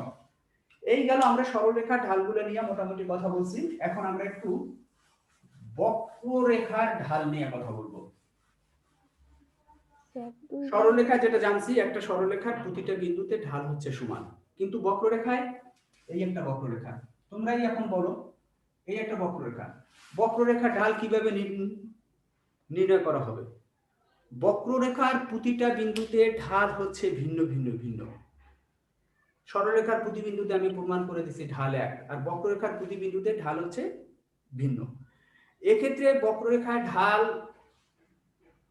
এই গেল আমরা সরলরেখার ঢালগুলো নিয়ে মোটামুটি কথা বলছি। এখন আমরা একটু বক্ররেখার ঢাল নিয়ে কথা বলবো। সরলরেখা যেটা জানছি, একটা সরলরেখার প্রতিটা বিন্দুতে ঢাল হচ্ছে সমান, কিন্তু বক্ররেখায় এই একটা বক্ররেখা, তোমরাই এখন বলো এই একটা বক্ররেখা, বক্ররেখার ঢাল কিভাবে নির্ণয় করা হবে? বক্ররেখার প্রতিটা বিন্দুতে ঢাল হচ্ছে ভিন্ন ভিন্ন ভিন্ন। সরলরেখার প্রতি বিন্দুতে আমি প্রমাণ করে দিচ্ছি ঢাল 1, আর বক্ররেখার প্রতি বিন্দুতে ঢাল হচ্ছে ভিন্ন। এক্ষেত্রে বক্ররেখার ঢাল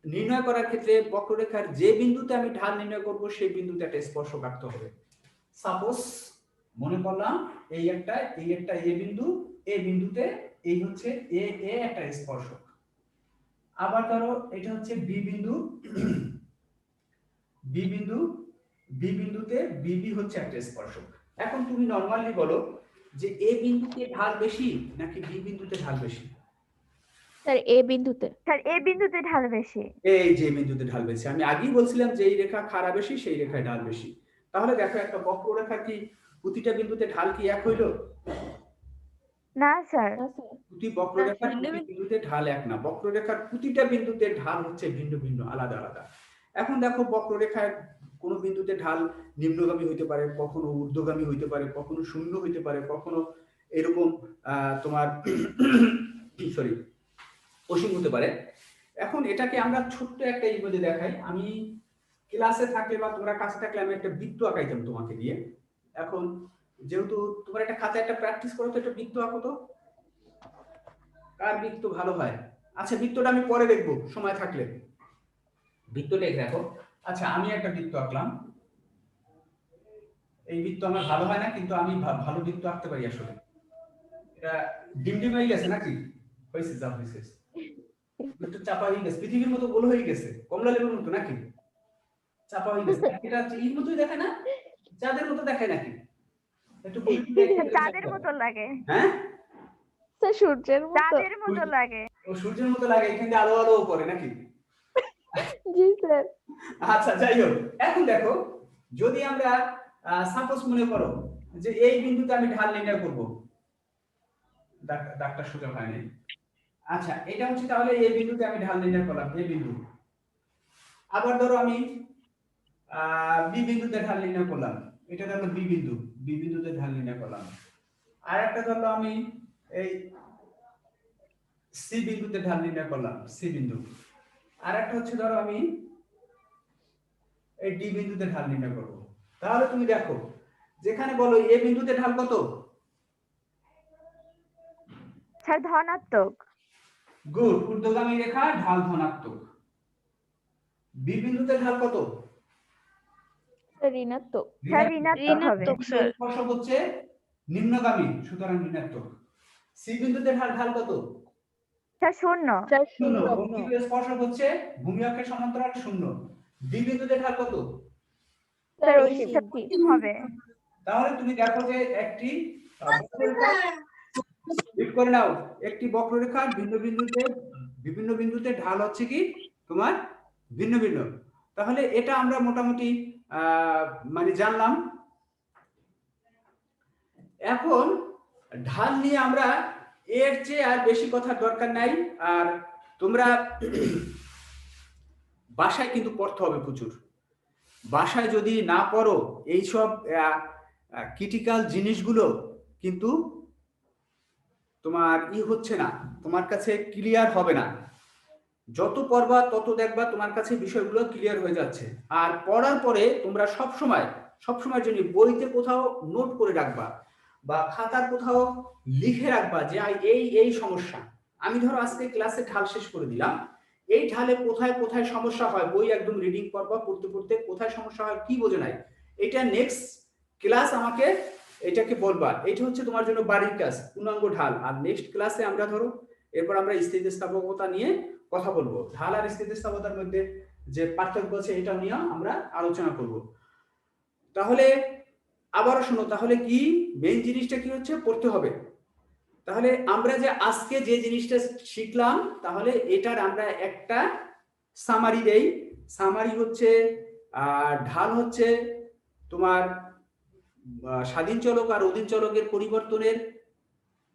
নির্ণয় করার ক্ষেত্রে বক্ররেখার যে বিন্দুতে আমি ঢাল নির্ণয় করব সেই বিন্দুতে একটা স্পর্শক আঁকতে হবে। সাপোজ মনে করলাম এই একটা এ বিন্দু, এ বিন্দুতে এই হচ্ছে এ একটা স্পর্শক। আবার ধরো এটা হচ্ছে বি বিন্দু, বি বিন্দুতে বিবি হচ্ছে একটা স্পর্শক। এখন তুমি নরমালি বলো যে এ বিন্দুতে ঢাল বেশি নাকি বি বিন্দুতে ঢাল বেশি? স্যার এ বিন্দুতে। স্যার এ বিন্দুতে ঢাল বেশি। এই যে বিন্দুতে ঢাল বেশি, আমি আগেই বলছিলাম যে এই রেখা খাড়া বেশি সেই রেখায় ঢাল বেশি। তাহলে দেখো একটা বক্ররেখা কি প্রতিটা বিন্দুতে ঢাল কি এক হইলো? না স্যার। প্রতি বক্ররেখার প্রতি বিন্দুতে ঢাল এক না, বক্ররেখার প্রতিটা বিন্দুতে ঢাল হচ্ছে ভিন্ন ভিন্ন, আলাদা আলাদা। এখন দেখো বক্ররেখায় কোন বিন্দুতে ঢাল নিম্নগামী হইতে পারে, কখনো ঊর্ধ্বগামী হইতে পারে, কখনো শূন্য হইতে পারে, কখনো এরকম তোমার সরি অসীম হতে পারে। এখন এটাকে আমরা ছোট্ট একটা ইমেজে দেখাই। আমি ক্লাসে থাকলে বা তোমরা কাছে থাকলে আমি একটা বৃত্ত আঁকাইতাম তোমাকে দিয়ে। এখন যেহেতু তোমার একটা খাতায় একটা প্র্যাকটিস করো তো, একটা বৃত্ত আঁকো তো, কার বৃত্ত ভালো হয়? আচ্ছা বৃত্তটা আমি পরে দেখবো সময় থাকলে, বৃত্তটা দেখো। আচ্ছা আমি একটা বৃত্ত আঁকলাম, এই বৃত্ত আমার ভালো হয় না কিন্তু আমি ভালো বৃত্ত আঁকতে পারি আসলে। এটা ডিমডিম হয়ে গেছে নাকি? হয়েছে, যা হয়েছে একটু চাপা হয়ে গেছে, পৃথিবীর মতো গোল হয়ে গেছে, কমলা লেবুর মতো নাকি চাপা হয়ে গেছে। এটা এর মতোই দেখায় না, চাঁদের মতো দেখায় নাকি? একটু চাঁদের মতো লাগে। হ্যাঁ স্যার সূর্যের মতো। চাঁদের মতো লাগে। ও সূর্যের মতো লাগে, এখানে আলো আলো পড়ে নাকি? জি স্যার। আচ্ছা যাই হোক, এখন দেখো যদি আমরা সাপোজ মনে করো যে এই বিন্দুতে আমি ঢাল নির্ণয় করব, দাগটা সোজা হয় নাই। আচ্ছা এটা হচ্ছে তাহলে এই বিন্দুতে আমি ঢাল নির্ণয় করলাম, এই বিন্দু। আবার ধরো আমি বি বিন্দুতে ঢাল নির্ণয় করলাম, এটা ধরো বি বিন্দু, বি বিন্দুতে ঢাল নির্ণয় করলাম। আর একটা ধরলো আমি এই সি বিন্দুতে ঢাল নির্ণয় করলাম, সি বিন্দু। আর একটা হচ্ছে ধরো আমি এই ডি বিন্দুতে ঢাল নির্ণয় করব। তাহলে তুমি দেখো যেখানে বলো এ বিন্দুতে ঢাল কত? স্যার ধনাত্মক। গুড, ঊর্ধ্বগামী রেখা ঢাল ধনাত্মক। বি বিন্দুতে ঢাল কত? ঋণাত্মক। স্যার ঋণাত্মক হবে। স্পর্শক হচ্ছে নিম্নগামী, সুতরাং ঋণাত্মক। সি বিন্দুতে ঢাল কত? স্যার শূন্য। স্যার শূন্য। শূন্য। অঙ্কিত স্পর্শক হচ্ছে ভূমি অক্ষের সমান্তরাল শূন্য। ডি বিন্দুতে ঢাল কত? স্যার অসীম। অসীম হবে। তাহলে তুমি দেখো যে একটি বক্ররেখা লিখ করে নাও, একটি বক্ররেখার বিভিন্ন বিন্দুতে ঢাল হচ্ছে কি তোমার ভিন্ন ভিন্ন। তাহলে এটা আমরা মোটামুটি মানে জানলাম। এখন ঢাল নিয়ে আমরা এর চেয়ে আর বেশি কথার দরকার নাই। আর তোমরা বাসায় কিন্তু পড়তে হবে প্রচুর। বাসায় যদি না পড়ো এইসব ক্রিটিক্যাল জিনিসগুলো কিন্তু তোমার হচ্ছে না, তোমার কাছে ক্লিয়ার হবে না। যত পড়বা তত দেখবা তোমার কাছে বিষয়গুলো ক্লিয়ার হয়ে যাচ্ছে। আর পড়ার পরে তোমরা সবসময় জন্য বইতে কোথাও নোট করে রাখবা বা খাতার কোথাও লিখে রাখবা যে এই সমস্যা। আমি ধরো আজকে ক্লাসে ঢাল শেষ করে দিলাম, এই ঢালে কোথায় কোথায় সমস্যা হয় বই একদম রিডিং করবা, পড়তে পড়তে কোথায় সমস্যা হয় কি বোঝে নাই, এটা নেক্সট ক্লাস আমাকে এটাকে বলবা। এটা হচ্ছে তোমার জন্য বাড়ির কাজ, পূর্ণাঙ্গ ঢাল। আর নেক্সট ক্লাসে আমরা ধরো এরপর আমরা স্থিতিস্থাপকতা নিয়ে কথা বলবো। ঢাল আর স্থিতিস্থাপকতার মধ্যে যে পার্থক্য আছে এটা নিয়ে আমরা আলোচনা করব। তাহলে আবারও শোনো, তাহলে কি মেইন জিনিসটা কি হচ্ছে পড়তে হবে। তাহলে আমরা যে আজকে যে জিনিসটা শিখলাম, তাহলে এটার আমরা একটা সামারি দেই। সামারি হচ্ছে ঢাল হচ্ছে তোমার স্বাধীন চলক আর অধীন চলকের পরিবর্তনের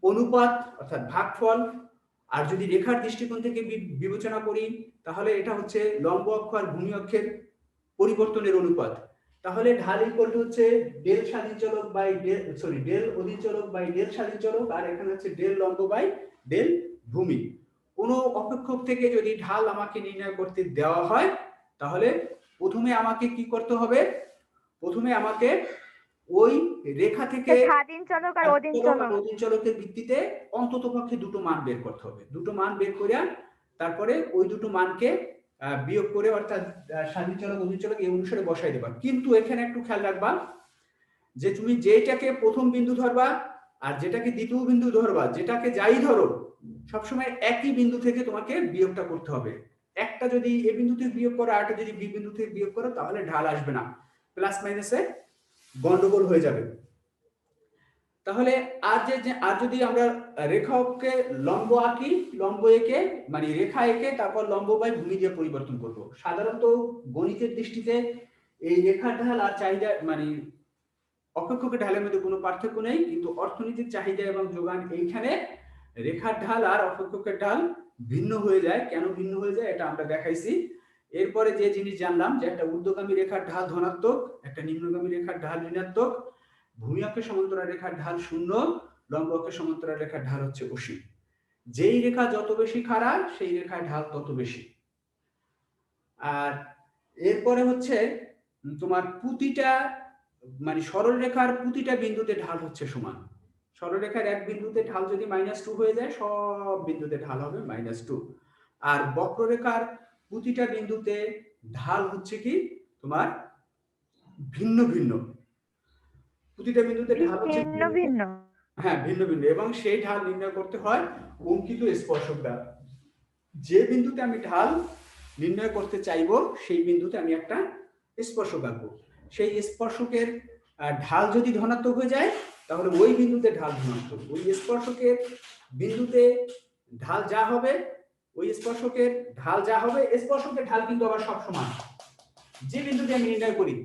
অনুপাত অর্থাৎ ভাগফল। আর যদি রেখার দৃষ্টিকোণ থেকে বিবেচনা করি তাহলে এটা হচ্ছে লম্ব অক্ষ আর ভূমি অক্ষের পরিবর্তনের অনুপাত। তাহলে ঢাল ইকুয়াল টু হচ্ছে ডেল স্বাধীন চলক বাই ডেল অধীন চলক বাই ডেল স্বাধীন চলক, আর এখানে হচ্ছে ডেল লম্ব বাই ডেল ভূমি। কোনো অপেক্ষক থেকে যদি ঢাল আমাকে নির্ণয় করতে দেওয়া হয় তাহলে প্রথমে আমাকে কি করতে হবে? প্রথমে আমাকে ওই রেখা থেকে স্বাধীন চলক আর অধীন চলকের ভিত্তিতে অন্ততপক্ষে দুটো মান বের করতে হবে। দুটো মান বের করে তারপরে ওই দুটো মানকে বিয়োগ করে অর্থাৎ স্বাধীন চলক অধীন চলক এই অনুসারে বসাই দেবা। কিন্তু এখানে একটু খেয়াল রাখবা যে তুমি যেটাকে প্রথম বিন্দু ধরবা আর যেটাকে দ্বিতীয় বিন্দু ধরবা, যেটাকে যাই ধরো সবসময় একই বিন্দু থেকে তোমাকে বিয়োগটা করতে হবে। একটা যদি এ বিন্দু থেকে বিয়োগ করো আর একটা যদি বি বিন্দু থেকে বিয়োগ করো তাহলে ঢাল আসবে না, প্লাস মাইনাসে গন্ডগোল হয়ে যাবে। তাহলে আর যদি আমরা রেখাকে লম্ব আঁকি, লম্ব এঁকে মানে রেখা এঁকে তারপর লম্ব বাই ভূমি দিয়ে পরিবর্তন করব। সাধারণত গণিতের দৃষ্টিতে এই রেখার ঢাল আর চাহিদা মানে অপেক্ষকের ঢালের মধ্যে কোনো পার্থক্য নেই, কিন্তু অর্থনীতির চাহিদা এবং যোগান এইখানে রেখার ঢাল আর অপেক্ষকের ঢাল ভিন্ন হয়ে যায়। কেন ভিন্ন হয়ে যায় এটা আমরা দেখাইছি। এরপরে যে জিনিস জানলাম যে একটা ঊর্ধ্বগামী রেখার ঢাল ধনাত্মক, একটা নিম্নগামী রেখার ঢাল ঋণাত্মক, ভূমি অক্ষের সমান্তরাল রেখার ঢাল শূন্য, লম্ব অক্ষের সমান্তরাল রেখার ঢাল হচ্ছে অসীম। যেই রেখা যত বেশি খাড়া সেই রেখার ঢাল তত বেশি। আর এরপরে হচ্ছে তোমার প্রতিটা মানে সরল রেখার প্রতিটা বিন্দুতে ঢাল হচ্ছে সমান। সরল রেখার এক বিন্দুতে ঢাল যদি -2 হয়ে যায় সব বিন্দুতে ঢাল হবে -2। আর বক্ররেখার প্রতিটা বিন্দুতে ঢাল হচ্ছে কি তোমার ভিন্ন ভিন্ন। প্রতিটা বিন্দুতে ঢাল হচ্ছে ভিন্ন ভিন্ন। হ্যাঁ ভিন্ন ভিন্ন, এবং সেই ঢাল নির্ণয় করতে হয় অঙ্কিত স্পর্শক দ্বারা। যে বিন্দুতে আমি ঢাল নির্ণয় করতে চাইবো সেই বিন্দুতে আমি একটা স্পর্শক আঁকবো। সেই স্পর্শকের ঢাল যদি ধনাত্মক হয়ে যায় তাহলে ওই বিন্দুতে ঢাল ধনাত্মক। ওই স্পর্শকের বিন্দুতে ঢাল যা হবে ওই স্পর্শকের ঢাল যা হবে, স্পর্শকের ঢাল কিন্তু আবার সব সমান। যে বিন্দুতে আমি নির্ণয় করি